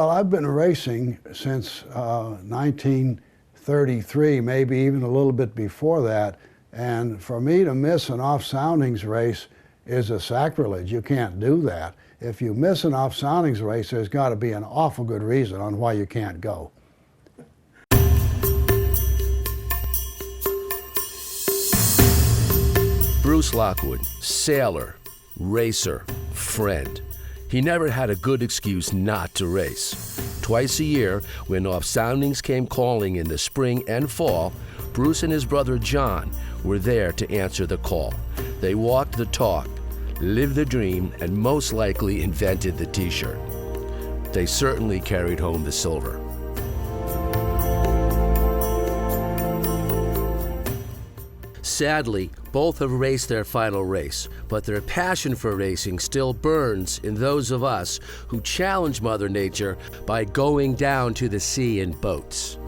Well, I've been racing since 1933, maybe even a little bit before that. And for me to miss an off-soundings race is a sacrilege. You can't do that. If you miss an off-soundings race, there's got to be an awful good reason on why you can't go. Bruce Lockwood, sailor, racer, friend. He never had a good excuse not to race. Twice a year, when off-soundings came calling in the spring and fall, Bruce and his brother John were there to answer the call. They walked the talk, lived the dream, and most likely invented the t-shirt. They certainly carried home the silver. Sadly, both have raced their final race, but their passion for racing still burns in those of us who challenge Mother Nature by going down to the sea in boats.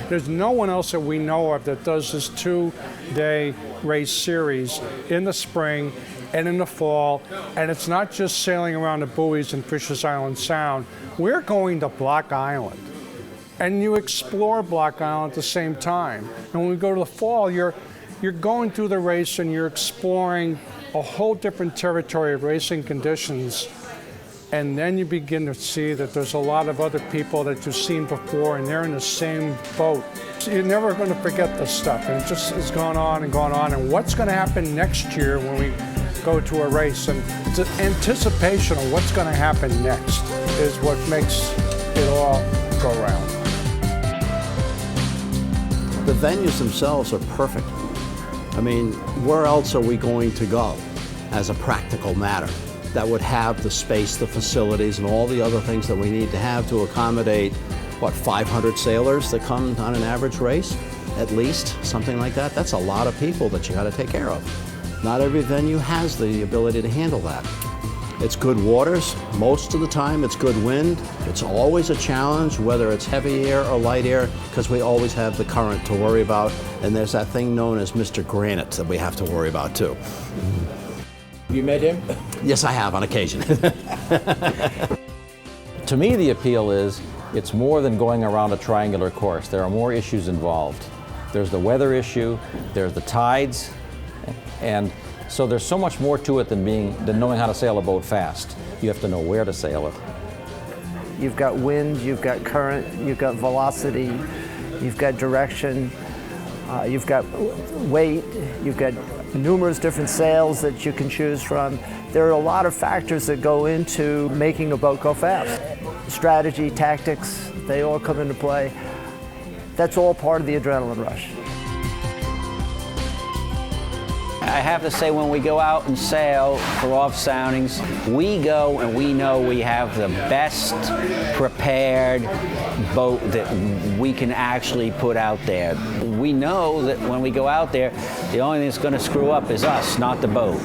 There's no one else that we know of that does this two-day race series in the spring and in the fall, and it's not just sailing around the buoys in Fisher's Island Sound. We're going to Block Island, and you explore Block Island at the same time. And when we go to the fall, you're going through the race and you're exploring a whole different territory of racing conditions. And then you begin to see that there's a lot of other people that you've seen before, and they're in the same boat. So you're never going to forget this stuff, and it just is going on and going on. And what's going to happen next year when we go to a race, and the anticipation of what's going to happen next is what makes it all go round. The venues themselves are perfect. I mean, where else are we going to go as a practical matter that would have the space, the facilities, and all the other things that we need to have to accommodate, what, 500 sailors that come on an average race? At least, something like that. That's a lot of people that you got to take care of. Not every venue has the ability to handle that. It's good waters. Most of the time it's good wind. It's always a challenge, whether it's heavy air or light air, because we always have the current to worry about. And there's that thing known as Mr. Granite that we have to worry about too. You met him? Yes, I have on occasion. To me, the appeal is it's more than going around a triangular course. There are more issues involved. There's the weather issue, there's the tides, and so there's so much more to it than knowing how to sail a boat fast. You have to know where to sail it. You've got wind, you've got current, you've got velocity, you've got direction, you've got weight, you've got numerous different sails that you can choose from. There are a lot of factors that go into making a boat go fast. Strategy, tactics, they all come into play. That's all part of the adrenaline rush. I have to say, when we go out and sail for off-soundings, we go and we know we have the best prepared boat that we can actually put out there. We know that when we go out there, the only thing that's going to screw up is us, not the boat.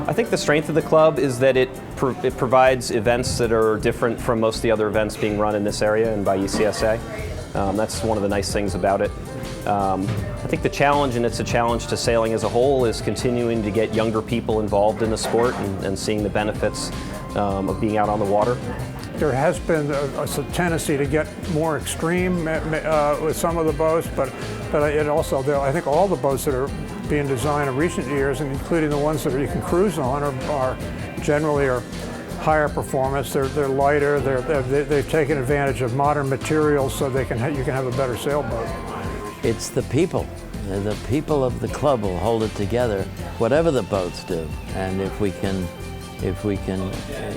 I think the strength of the club is that it provides events that are different from most of the other events being run in this area and by UCSA. That's one of the nice things about it. I think the challenge, and it's a challenge to sailing as a whole, is continuing to get younger people involved in the sport and seeing the benefits of being out on the water. There has been a tendency to get more extreme with some of the boats, but it also, I think all the boats that are being designed in recent years, and including the ones that you can cruise on, are generally higher performance. They're lighter. They've taken advantage of modern materials so you can have a better sailboat. It's the people. The people of the club will hold it together, whatever the boats do. And if we can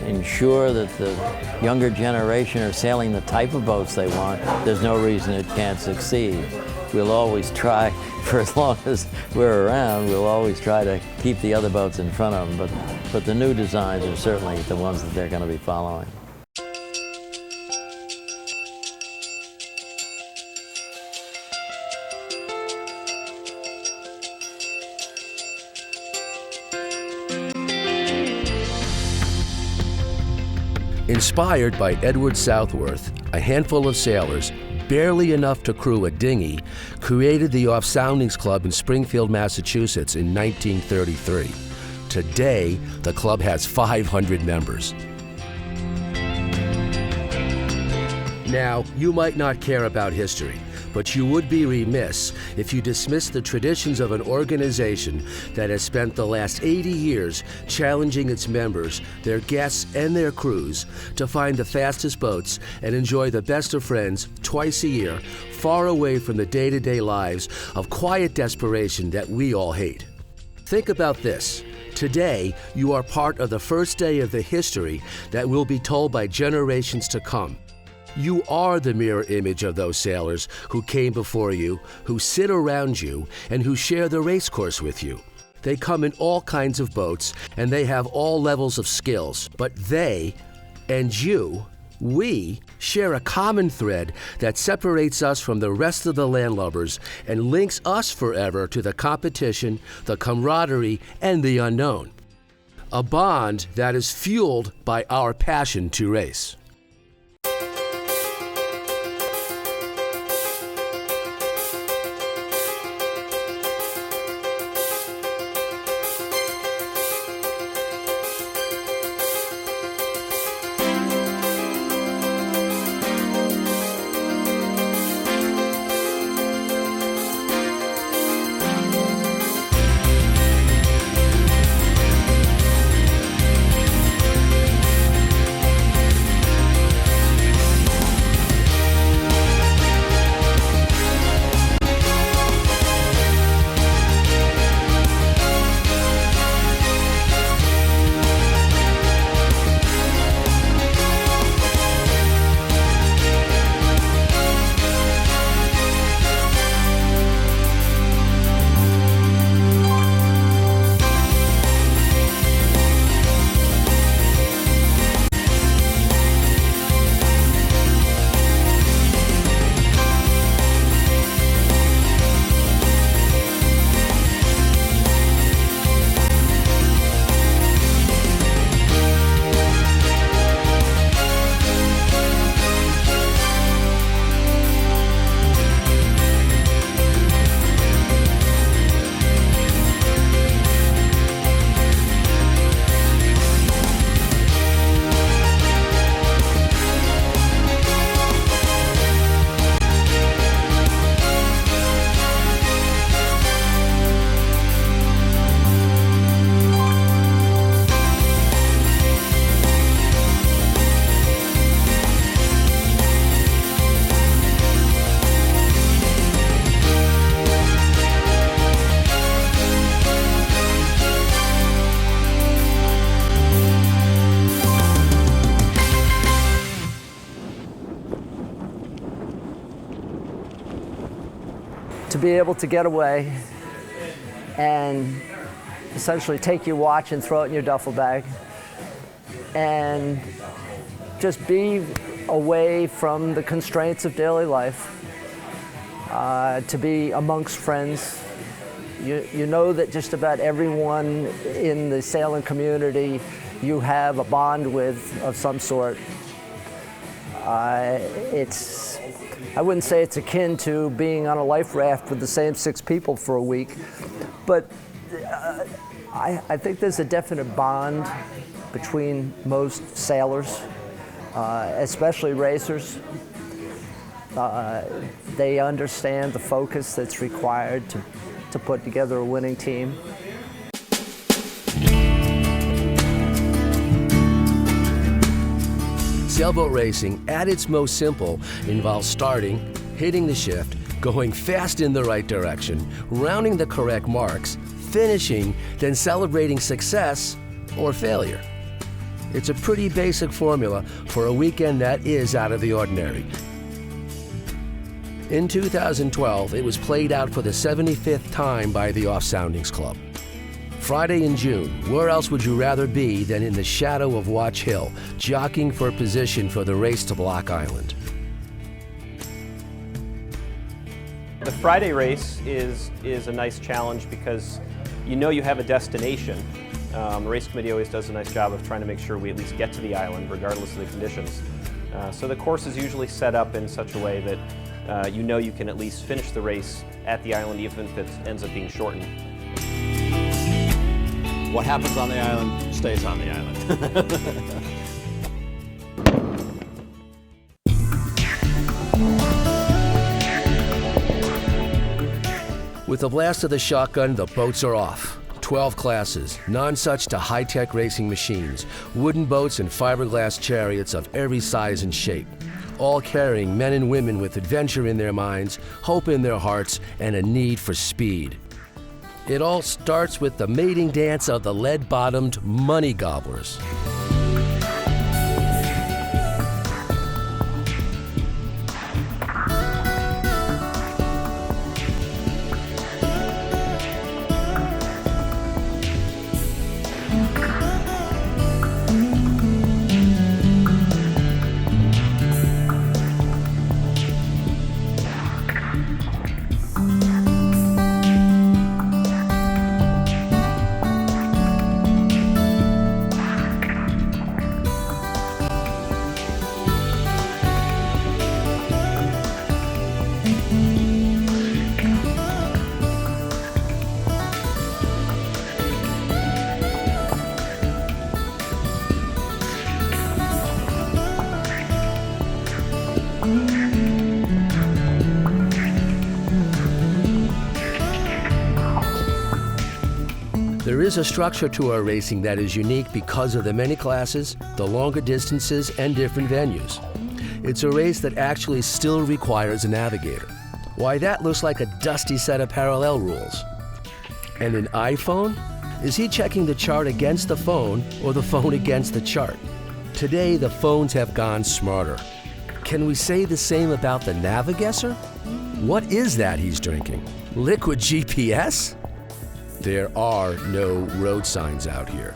ensure that the younger generation are sailing the type of boats they want, there's no reason it can't succeed. We'll always try, for as long as we're around, we'll always try to keep the other boats in front of them. But the new designs are certainly the ones that they're going to be following. Inspired by Edward Southworth, a handful of sailors, barely enough to crew a dinghy, created the Off Soundings Club in Springfield, Massachusetts in 1933. Today, the club has 500 members. Now, you might not care about history, but you would be remiss if you dismissed the traditions of an organization that has spent the last 80 years challenging its members, their guests, and their crews to find the fastest boats and enjoy the best of friends twice a year, far away from the day-to-day lives of quiet desperation that we all hate. Think about this. Today, you are part of the first day of the history that will be told by generations to come. You are the mirror image of those sailors who came before you, who sit around you, and who share the race course with you. They come in all kinds of boats, and they have all levels of skills, but they, and you, we, share a common thread that separates us from the rest of the landlubbers and links us forever to the competition, the camaraderie, and the unknown. A bond that is fueled by our passion to race. To be able to get away and essentially take your watch and throw it in your duffel bag and just be away from the constraints of daily life, to be amongst friends. You know that just about everyone in the sailing community you have a bond with of some sort. I wouldn't say it's akin to being on a life raft with the same 6 people for a week, but I think there's a definite bond between most sailors, especially racers. They understand the focus that's required to put together a winning team. Sailboat racing, at its most simple, involves starting, hitting the shift, going fast in the right direction, rounding the correct marks, finishing, then celebrating success or failure. It's a pretty basic formula for a weekend that is out of the ordinary. In 2012, it was played out for the 75th time by the Off Soundings Club. Friday in June, where else would you rather be than in the shadow of Watch Hill, jockeying for position for the race to Block Island? The Friday race is a nice challenge because you know you have a destination. The race committee always does a nice job of trying to make sure we at least get to the island regardless of the conditions. So the course is usually set up in such a way that you know you can at least finish the race at the island even if it ends up being shortened. What happens on the island stays on the island. With the blast of the shotgun, the boats are off. 12 classes, none such to high-tech racing machines, wooden boats and fiberglass chariots of every size and shape, all carrying men and women with adventure in their minds, hope in their hearts, and a need for speed. It all starts with the mating dance of the lead-bottomed money gobblers. There is a structure to our racing that is unique because of the many classes, the longer distances, and different venues. It's a race that actually still requires a navigator. Why, that looks like a dusty set of parallel rules. And an iPhone? Is he checking the chart against the phone or the phone against the chart? Today, the phones have gone smarter. Can we say the same about the Navigesser? What is that he's drinking? Liquid GPS? There are no road signs out here.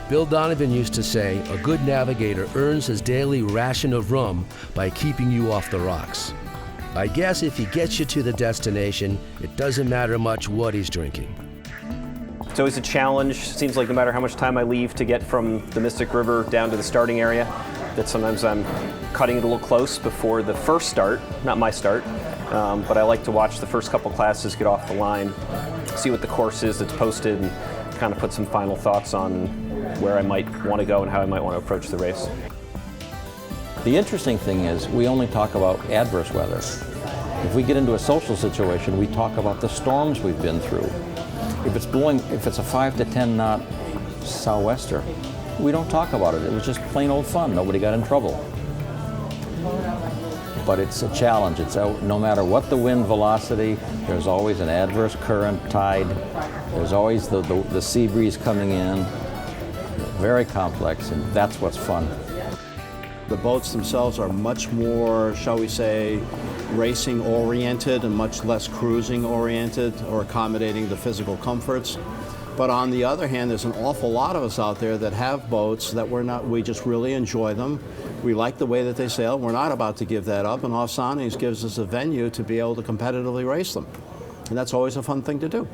Bill Donovan used to say, a good navigator earns his daily ration of rum by keeping you off the rocks. I guess if he gets you to the destination, it doesn't matter much what he's drinking. It's always a challenge. Seems like no matter how much time I leave to get from the Mystic River down to the starting area, that sometimes I'm cutting it a little close before the first start, not my start, but I like to watch the first couple classes get off the line, see what the course is that's posted, and kind of put some final thoughts on where I might want to go and how I might want to approach the race. The interesting thing is we only talk about adverse weather. If we get into a social situation, we talk about the storms we've been through. If it's blowing, if it's a 5 to 10 knot sou'wester, we don't talk about it. It was just plain old fun. Nobody got in trouble. But it's a challenge. It's no matter what the wind velocity, there's always an adverse current, tide. There's always the sea breeze coming in. Very complex, and that's what's fun. The boats themselves are much more, shall we say, racing oriented and much less cruising oriented or accommodating the physical comforts. But on the other hand, there's an awful lot of us out there that have boats that we just really enjoy them. We like the way that they sail. We're not about to give that up, and Off Soundings gives us a venue to be able to competitively race them. And that's always a fun thing to do.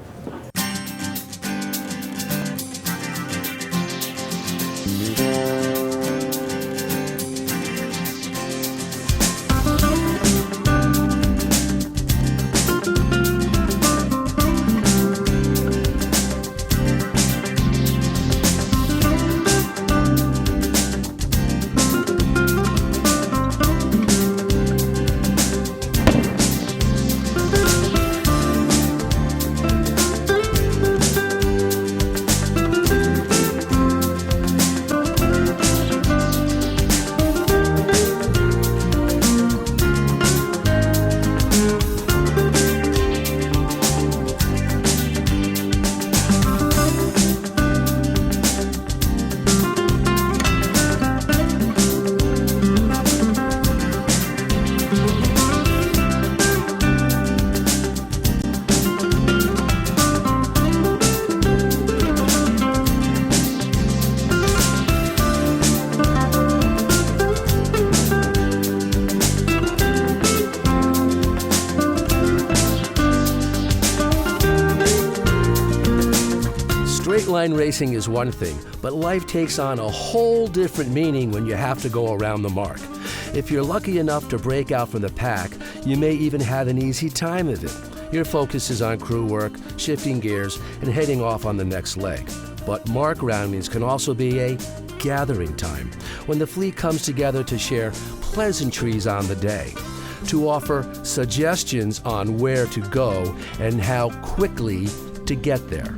Inline racing is one thing, but life takes on a whole different meaning when you have to go around the mark. If you're lucky enough to break out from the pack, you may even have an easy time of it. Your focus is on crew work, shifting gears, and heading off on the next leg. But mark roundings can also be a gathering time, when the fleet comes together to share pleasantries on the day, to offer suggestions on where to go and how quickly to get there.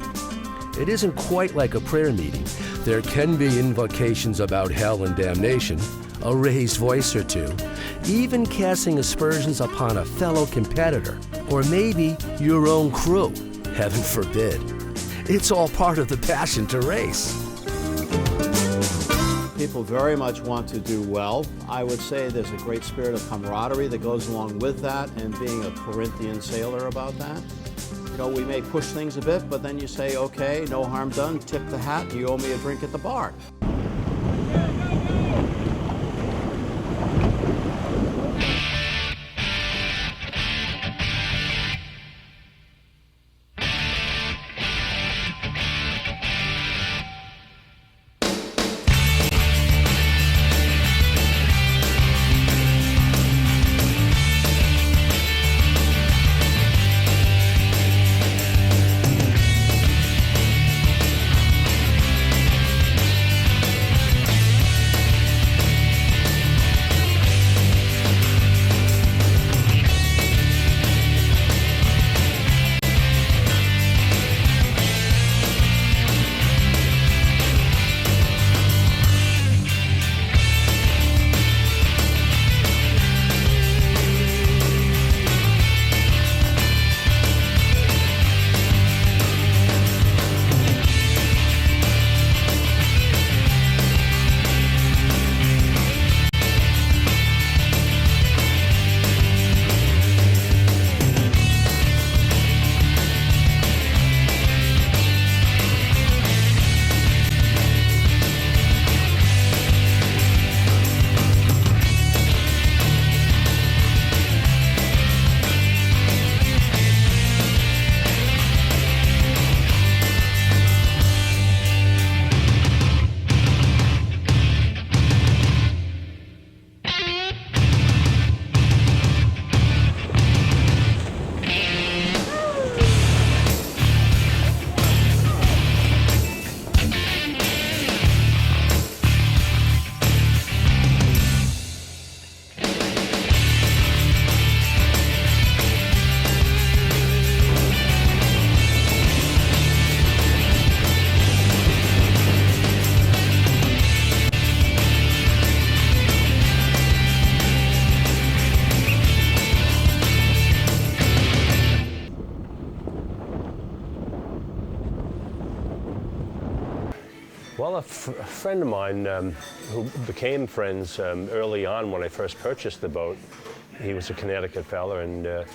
It isn't quite like a prayer meeting. There can be invocations about hell and damnation, a raised voice or two, even casting aspersions upon a fellow competitor, or maybe your own crew, heaven forbid. It's all part of the passion to race. People very much want to do well. I would say there's a great spirit of camaraderie that goes along with that, and being a Corinthian sailor about that. You know, we may push things a bit, but then you say, okay, no harm done, tip the hat, you owe me a drink at the bar. Well, a friend of mine who became friends early on when I first purchased the boat, he was a Connecticut fella, and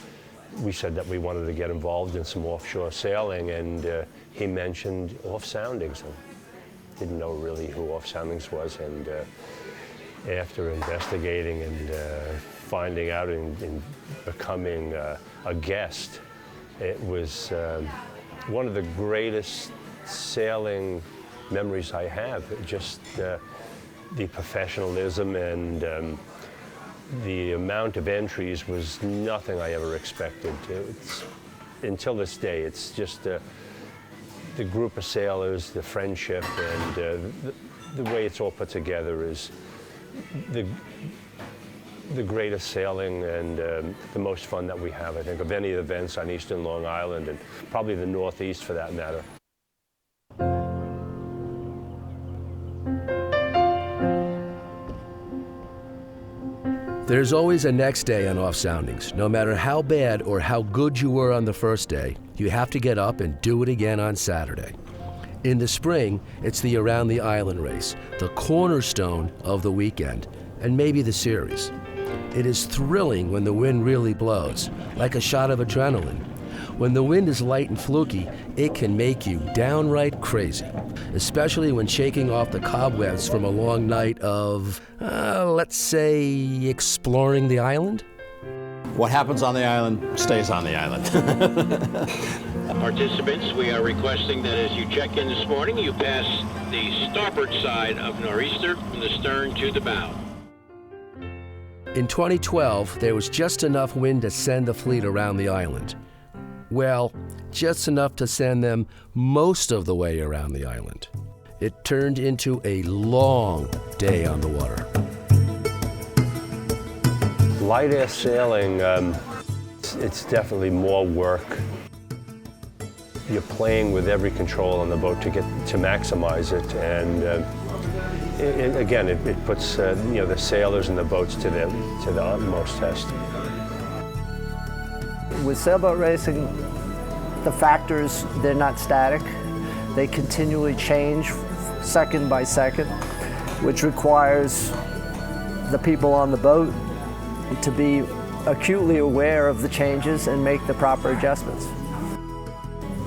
we said that we wanted to get involved in some offshore sailing, and he mentioned off soundings. And didn't know really who off soundings was, and after investigating and finding out and becoming a guest, it was one of the greatest sailing memories I have. Just the professionalism and the amount of entries was nothing I ever expected. Until this day, it's just the group of sailors, the friendship, and the way it's all put together is the greatest sailing and the most fun that we have, I think, of any events on Eastern Long Island, and probably the Northeast for that matter. There's always a next day on off soundings. No matter how bad or how good you were on the first day, you have to get up and do it again on Saturday. In the spring, it's the Around the Island race, the cornerstone of the weekend, and maybe the series. It is thrilling when the wind really blows, like a shot of adrenaline. When the wind is light and fluky, it can make you downright crazy, especially when shaking off the cobwebs from a long night of, let's say, exploring the island. What happens on the island stays on the island. Participants, we are requesting that as you check in this morning, you pass the starboard side of Nor'easter from the stern to the bow. In 2012, there was just enough wind to send the fleet around the island. Well, just enough to send them most of the way around the island. It turned into a long day on the water. Light air sailing, it's definitely more work. You're playing with every control on the boat to maximize it, and it puts the sailors and the boats to the utmost test. With sailboat racing, the factors, they're not static. They continually change second by second, which requires the people on the boat to be acutely aware of the changes and make the proper adjustments.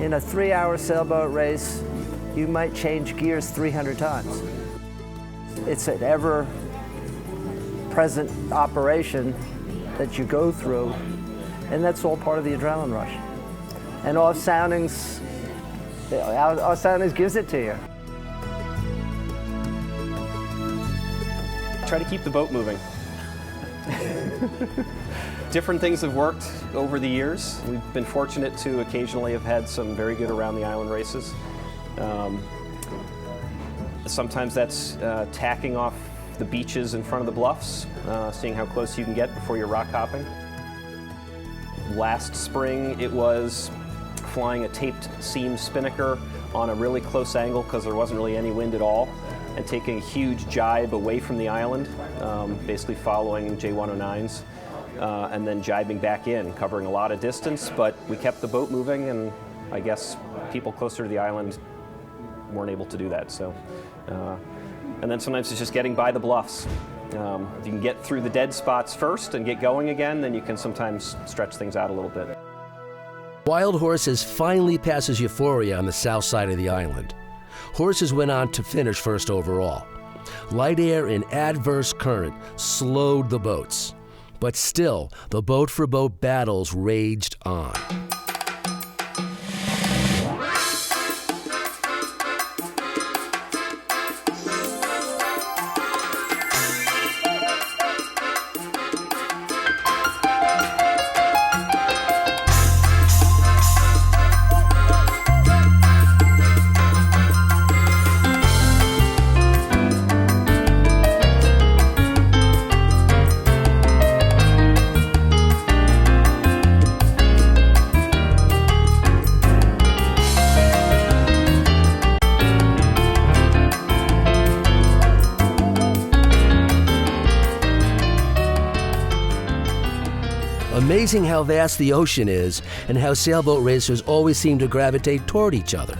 In a 3-hour sailboat race, you might change gears 300 times. It's an ever-present operation that you go through, and that's all part of the adrenaline rush. And off soundings gives it to you. Try to keep the boat moving. Different things have worked over the years. We've been fortunate to occasionally have had some very good around the island races. Sometimes that's tacking off the beaches in front of the bluffs, seeing how close you can get before you're rock hopping. Last spring it was flying a taped seam spinnaker on a really close angle because there wasn't really any wind at all, and taking a huge jibe away from the island, basically following J109s, and then jibing back in, covering a lot of distance, but we kept the boat moving, and I guess people closer to the island weren't able to do that. So, and then sometimes it's just getting by the bluffs. If you can get through the dead spots first and get going again, then you can sometimes stretch things out a little bit. Wild Horses finally passes Euphoria on the south side of the island. Horses went on to finish first overall. Light air and adverse current slowed the boats, but still, the boat-for-boat battles raged on. Amazing how vast the ocean is and how sailboat racers always seem to gravitate toward each other.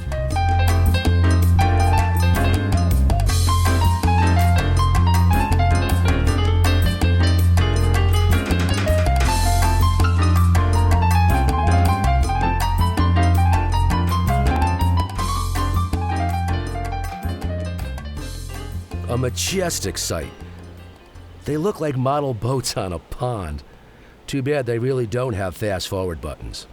A majestic sight. They look like model boats on a pond. Too bad they really don't have fast forward buttons.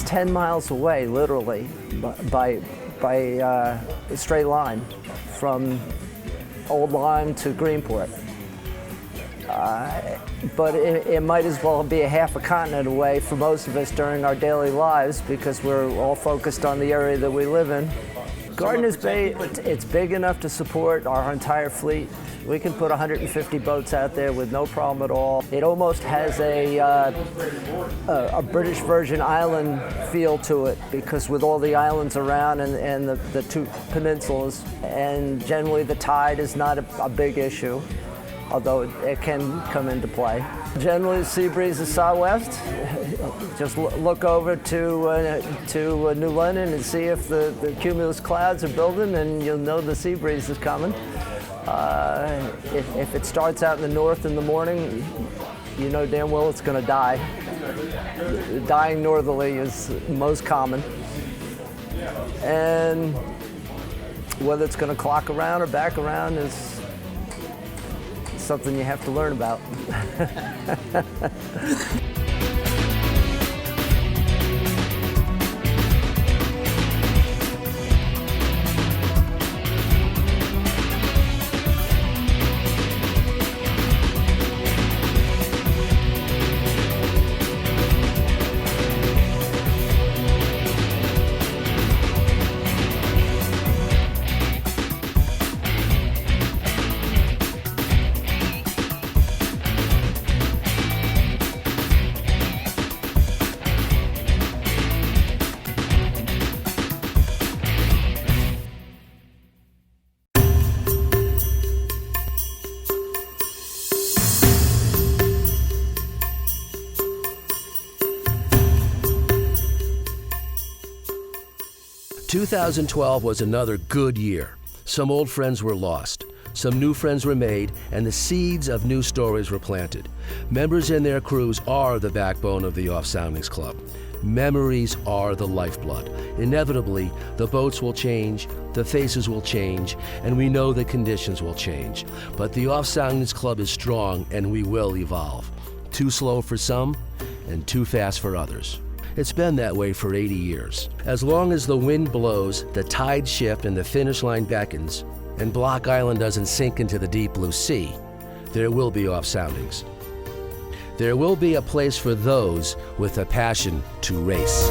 10 miles away, literally, by a straight line from Old Lyme to Greenport. But it might as well be a half a continent away for most of us during our daily lives because we're all focused on the area that we live in. Gardiner's Bay, it's big enough to support our entire fleet. We can put 150 boats out there with no problem at all. It almost has a British Virgin Island feel to it because with all the islands around and the two peninsulas, and generally the tide is not a big issue, although it can come into play. Generally, the sea breeze is southwest. Just look over to New London and see if the cumulus clouds are building, and you'll know the sea breeze is coming. If it starts out in the north in the morning, you know damn well it's going to die. Dying northerly is most common. And whether it's going to clock around or back around is something you have to learn about. 2012 was another good year. Some old friends were lost, some new friends were made, and the seeds of new stories were planted. Members and their crews are the backbone of the Off Soundings Club. Memories are the lifeblood. Inevitably, the boats will change, the faces will change, and we know the conditions will change. But the Off Soundings Club is strong, and we will evolve. Too slow for some, and too fast for others. It's been that way for 80 years. As long as the wind blows, the tides shift, and the finish line beckons, and Block Island doesn't sink into the deep blue sea, there will be Off Soundings. There will be a place for those with a passion to race.